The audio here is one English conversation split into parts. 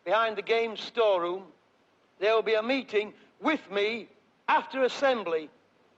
behind the games storeroom, there will be a meeting with me after assembly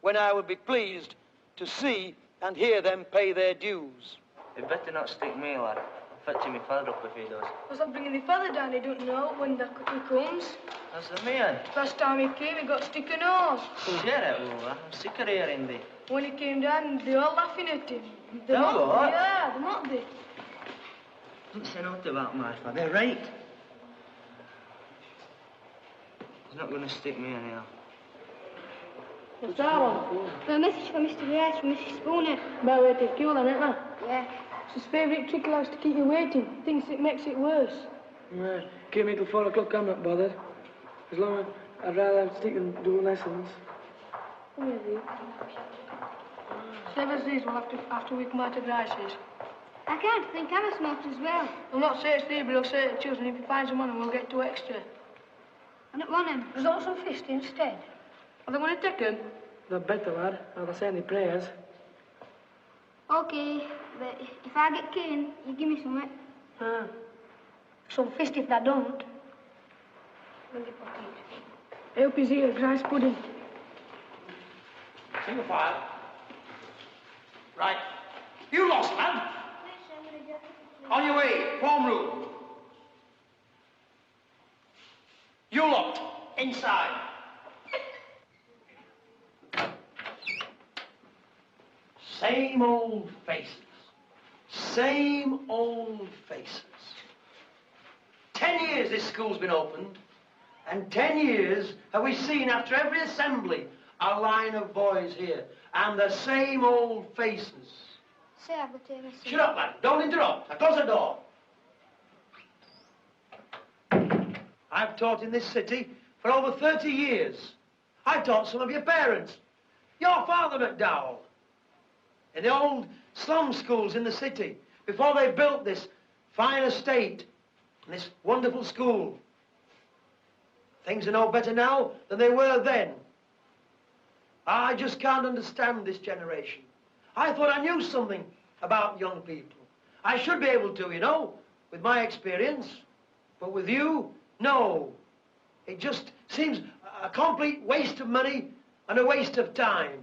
when I will be pleased to see and hear them pay their dues. You'd better not stick me, lad. I'll fetch my father up if he does. What's that bringing my father down? He don't know when he comes. That's the man. Last time he came, he got stick a nose. Shut up, Lola. I'm sick of hearing thee. When he came down, they all laughing at him. They what? Yeah, they mocked him. Don't say nothing about my father, right? He's not going to stick me anyhow. What's that one? A message for Mr. Grace from Mrs. Spooner. About waiting queue then, isn't it? Yeah. It's his favourite trick, he likes to keep you waiting. Thinks it makes it worse. Yeah, keep me till 4 o'clock, I'm not bothered. As long as I'd rather stick and do lessons. Maybe. Save as these, we'll have to, after we come out of Grice's. I can't think I'm a smoker as well. I'll not say it's Steve, but I'll say it to you, and if he finds a man, we'll get 2 extra. I don't want him. There's also 50 instead. Are they going to take him? The better, lad. I'll say any prayers. Okay, but if I get cane, you give me some. Some fist if they don't. I hope he's here, rice pudding. Single file. Right. You lost, lad. On your way, form room. You lot, inside. Same old faces. Same old faces. 10 years this school's been opened, and 10 years have we seen after every assembly a line of boys here, and the same old faces. Say I've got to miss. Shut up, lad. Don't interrupt. Now close the door. I've taught in this city for over 30 years. I taught some of your parents. Your father, McDowell. In the old slum schools in the city, before they built this fine estate and this wonderful school. Things are no better now than they were then. I just can't understand this generation. I thought I knew something about young people. I should be able to, you know, with my experience. But with you, no. It just seems a complete waste of money and a waste of time.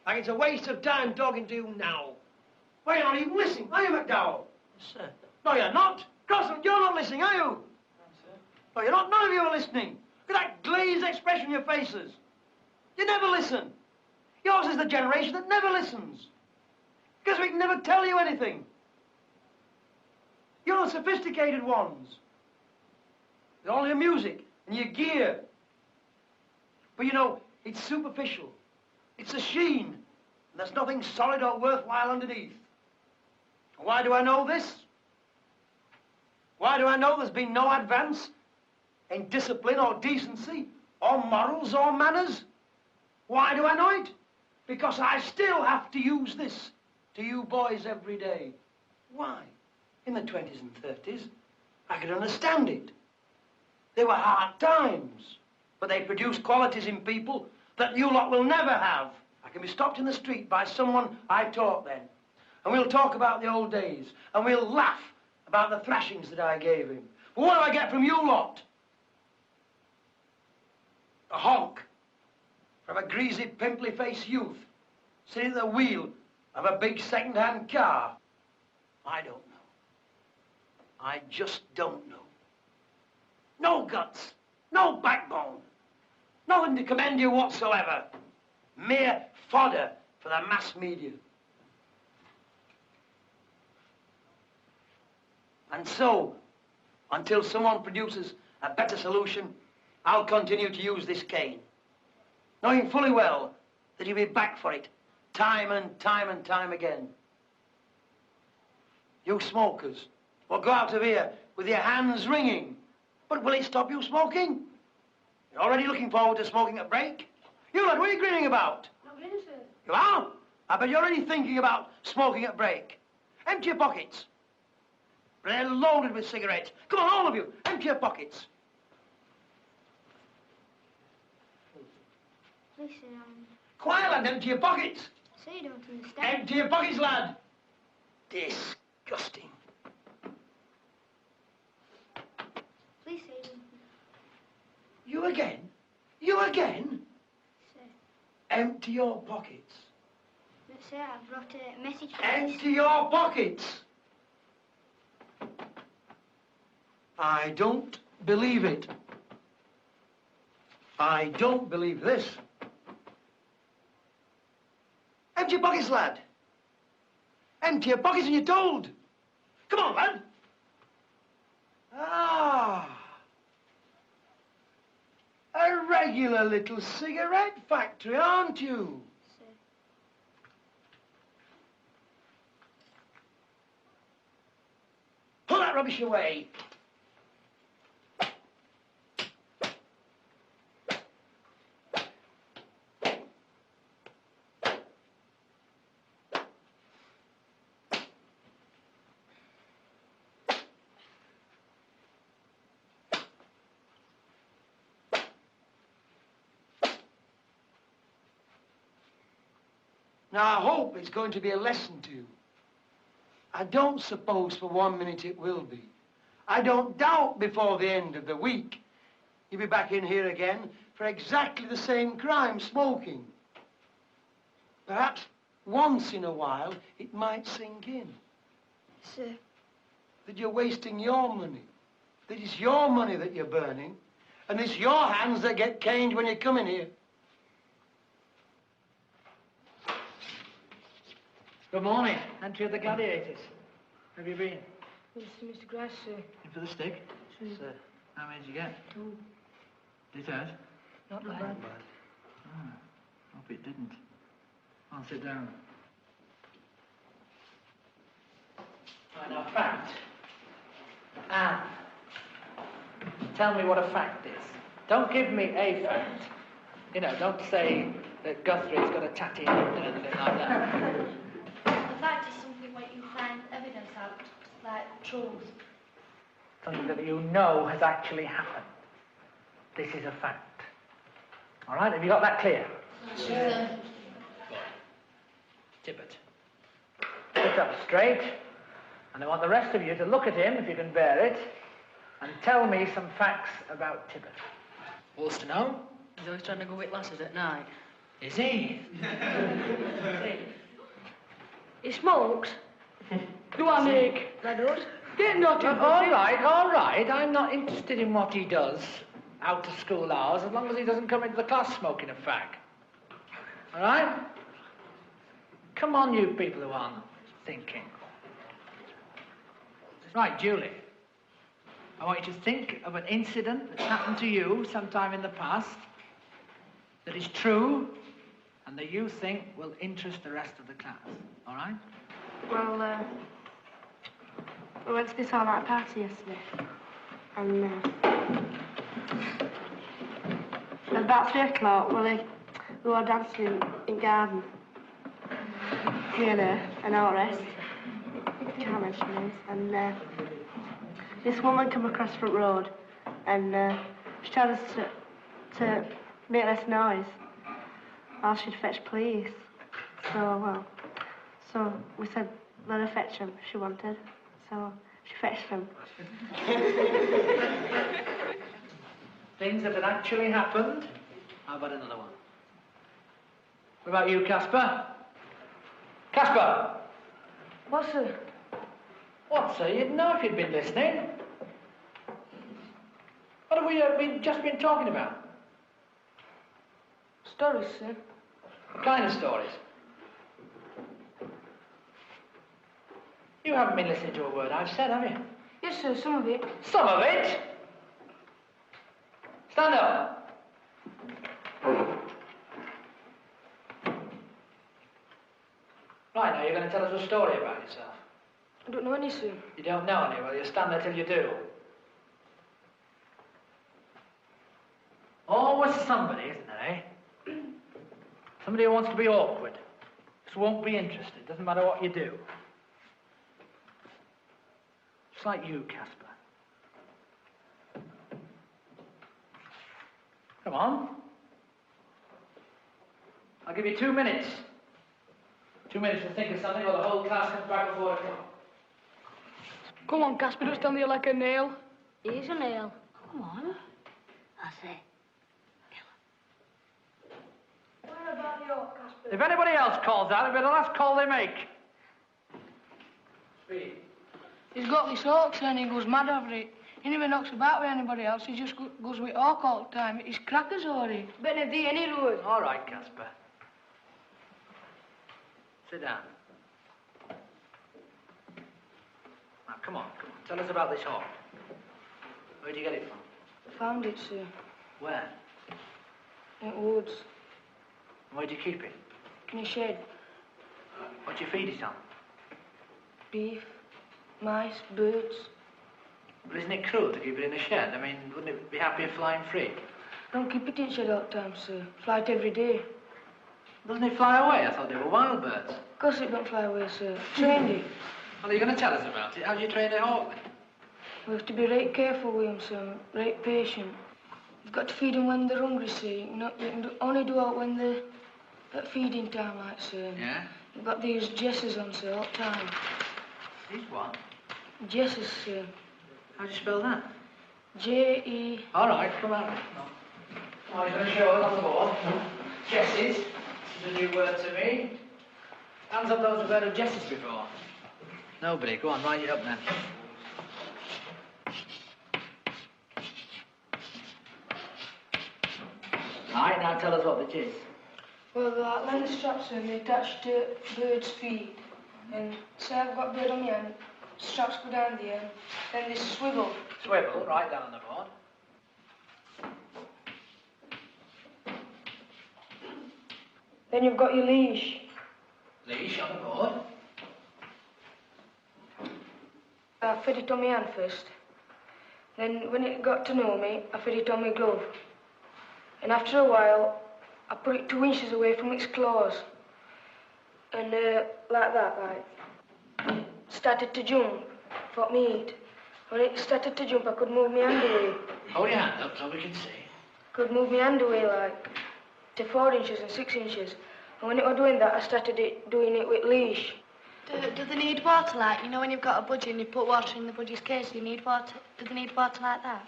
Like it's a waste of time talking to you now. Why, you're not even listening, are you, McDowell? Yes, sir. No, you're not. Crosland, you're not listening, are you? No, sir. No, you're not. None of you are listening. Look at that glazed expression on your faces. You never listen. Yours is the generation that never listens. Because we can never tell you anything. You're the sophisticated ones. With all your music and your gear. But you know, it's superficial. It's a sheen. And there's nothing solid or worthwhile underneath. Why do I know this? Why do I know there's been no advance in discipline or decency or morals or manners? Why do I know it? Because I still have to use this to you boys every day. Why? In the 20s and 30s, I could understand it. They were hard times, but they produced qualities in people that you lot will never have. I can be stopped in the street by someone I taught then, and we'll talk about the old days, and we'll laugh about the thrashings that I gave him. But what do I get from you lot? A honk from a greasy, pimply-faced youth sitting at the wheel of a big second-hand car. I don't know. I just don't know. No guts, no backbone, nothing to commend you whatsoever. Mere fodder for the mass media. And so, until someone produces a better solution, I'll continue to use this cane, knowing fully well that you'll be back for it time and time and time again. You smokers will go out of here with your hands ringing. But will it stop you smoking? You're already looking forward to smoking at break? You lad, what are you grinning about? Not grinning, sir. You are? I bet you're already thinking about smoking at break. Empty your pockets. They're loaded with cigarettes. Come on, all of you, empty your pockets. Listen, Quiet, lad, empty your pockets. so you don't understand. Empty your pockets, lad. Disgusting. Please say you You again? You again? Sir. Empty your pockets. But, sir, I've brought a message for Empty your pockets! I don't believe it. I don't believe this. Empty your pockets, lad. Empty your pockets and you're told. Come on, lad. Ah. A regular little cigarette factory, aren't you? Sir. Pull that rubbish away. Now, I hope it's going to be a lesson to you. I don't suppose for 1 minute it will be. I don't doubt before the end of the week you'll be back in here again for exactly the same crime, smoking. Perhaps once in a while it might sink in Sir. that you're wasting your money, that it's your money that you're burning, and it's your hands that get caned when you come in here. Good morning. Entry of the Gladiators. Have you been? Yes, Mr. Grass, sir. In for the stick? Sir. How many did you get? 2. Did it hurt? Not bad. Oh, hope it didn't. I'll sit down. Right, now, fact. Anne, tell me what a fact is. Don't give me a fact. You know, don't say that Guthrie's got a tatty hand or anything like that. The fact is something where you find evidence out, like truth. Something that you know has actually happened. This is a fact. All right, have you got that clear? Sure. Tippett. Sit up straight, and I want the rest of you to look at him, if you can bear it, and tell me some facts about Tippett. What's to know? He's always trying to go with lasses at night. Is he? He smokes. Do I make? That does. Get naughty. All right. I'm not interested in what he does out of school hours, as long as he doesn't come into the class smoking a fag. All right? Come on, you people who aren't thinking. Right, Julie. I want you to think of an incident that's happened to you sometime in the past that is true and that you think will interest the rest of the class. All right? Well, we went to this all-night party yesterday. And, at about 3 o'clock, we were dancing in garden. Me and all the rest. Can't mention names. And, this woman came across the front road and she told us to make less noise or she'd fetch police. So we said let her fetch them if she wanted. So she fetched them. Things that had actually happened. How about another one? What about you, Casper? Casper! What's sir? What, sir? You'd know if you'd been listening. What have we just been talking about? Stories, sir. What kind of stories? You haven't been listening to a word I've said, have you? Yes, sir, some of it. Some of it? Stand up. Right, now you're going to tell us a story about yourself. I don't know any, sir. You don't know any? Well, you stand there till you do. Always somebody, isn't there, eh? Somebody who wants to be awkward. Just won't be interested. Doesn't matter what you do. Just like you, Casper. Come on. I'll give you 2 minutes. 2 minutes to think of something or the whole class comes back at 4 o'clock. Come on, Casper, don't stand there like a nail. Here's a nail. Come on. I say, If anybody else calls out, it'll be the last call they make. Speed. He's got this hawk, sir, and he goes mad over it. He never knocks about with anybody else. He just goes with hawk all the time. He's crackers, all he. Better do any road. All right, Casper. Sit down. Now, come on. Tell us about this hawk. Where'd you get it from? Found it, sir. Where? In the woods. Where'd you keep it? In a shed. What'd you feed it on? Beef, mice, birds. Well, isn't it cruel to keep it in a shed? I mean, wouldn't it be happier flying free? Don't keep it in shed all the time, sir. Fly it every day. Doesn't it fly away? I thought they were wild birds. Of course it don't fly away, sir. Trained it. Well, are you going to tell us about it? How do you train a hawk, then? We have to be right careful with him, sir. Right patient. You've got to feed them when they're hungry, sir. You can only do it when they're at feeding time, like, sir. Yeah? You've got these jesses on, sir, all the time. These what? Jesses, sir. How do you spell that? J-E... All right, come on. Now you're going to show us on the board. Jesses. This is a new word to me. Hands up those who've heard of jesses before. Nobody. Go on, write it up then. All right, now tell us what it is. Well, they're like leather straps, and they attach to birds' feet. And say I've got a bird on my hand, straps go down the end, then they swivel. Swivel, right down on the board. Then you've got your leash. Leash on the board. I fit it on my hand first. Then when it got to know me, I fit it on my glove. And after a while, I put it 2 inches away from its claws. And like that, like. Started to jump for me eat. When it started to jump, I could move my hand away. Hold your hand up so we can see. Could move my hand away like to 4 inches and 6 inches. And when it was doing that, I started doing it with leash. Do they need water, like, you know, when you've got a budgie and you put water in the budgie's case, do they need water like that?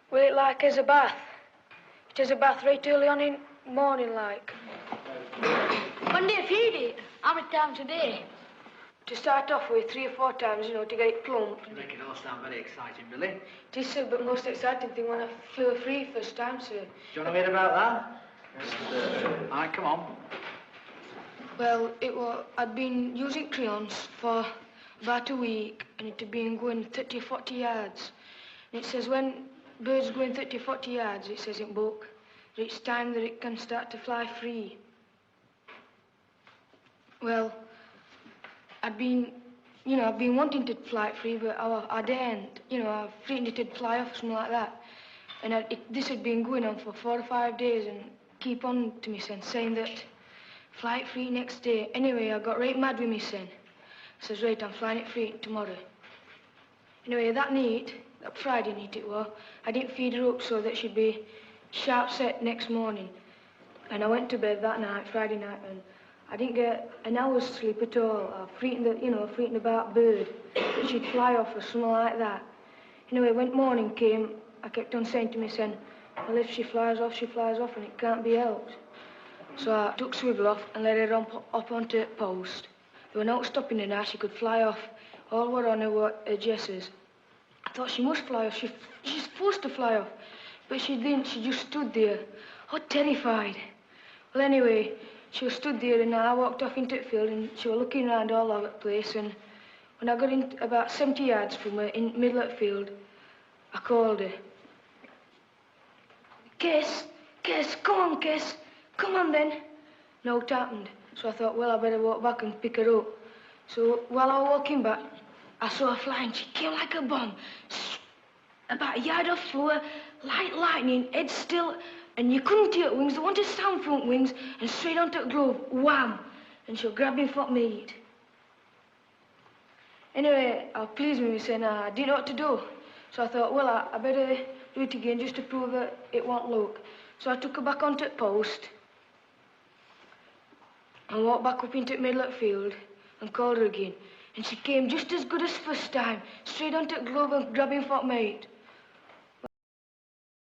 Well, it like as a bath. It is a bath right early on in morning, like. When do you feed it? How many times a day? To start off with, 3 or 4 times, you know, to get it plump. You make it all sound very exciting, Billy. It is, sir, but most exciting thing when I flew free first time, sir. Do you want to hear about that? All right, come on. Well, I'd been using crayons for about a week, and it had been going 30 or 40 yards. And it says when birds going 30 or 40 yards, it says in book, that it's time that it can start to fly free. Well, I'd been wanting to fly free, but I daren't. You know, I threatened it'd fly off, something like that. And this had been going on for 4 or 5 days, and keep on to me, son, saying that fly it free next day. Anyway, I got right mad with me, son. I says, right, I'm flying it free tomorrow. Anyway, that Friday night it was, I didn't feed her up so that she'd be sharp set next morning. And I went to bed that night, Friday night, and I didn't get an hour's sleep at all. I frightened about bird, that she'd fly off or something like that. Anyway, when morning came, I kept on saying to me, son, well, if she flies off, and it can't be helped. So I took swivel off and let her up onto the post. There were no stopping her now, she could fly off. All were on her were her jesses. I thought she must fly off, she's supposed to fly off. But she didn't, she just stood there, all terrified. Well, anyway, she was stood there, and I walked off into the field, and she was looking around all over the place, and when I got in about 70 yards from her, in the middle of the field, I called her. Kiss, come on, Kiss. Come on, then. No, it happened. So I thought, well, I better walk back and pick her up. So while I was walking back, I saw her flying. She came like a bomb. About a yard off floor, light lightning, head still, and you couldn't hear wings. There wanted sound from wings, and straight onto the glove, wham! And she'll grab him for meat. Anyway, I was pleased with me, saying I didn't know what to do. So I thought, well, I better do it again just to prove that it won't look. So I took her back onto the post and walked back up into the middle of the field and called her again. And she came just as good as first time, straight onto the glove and grabbing for meat.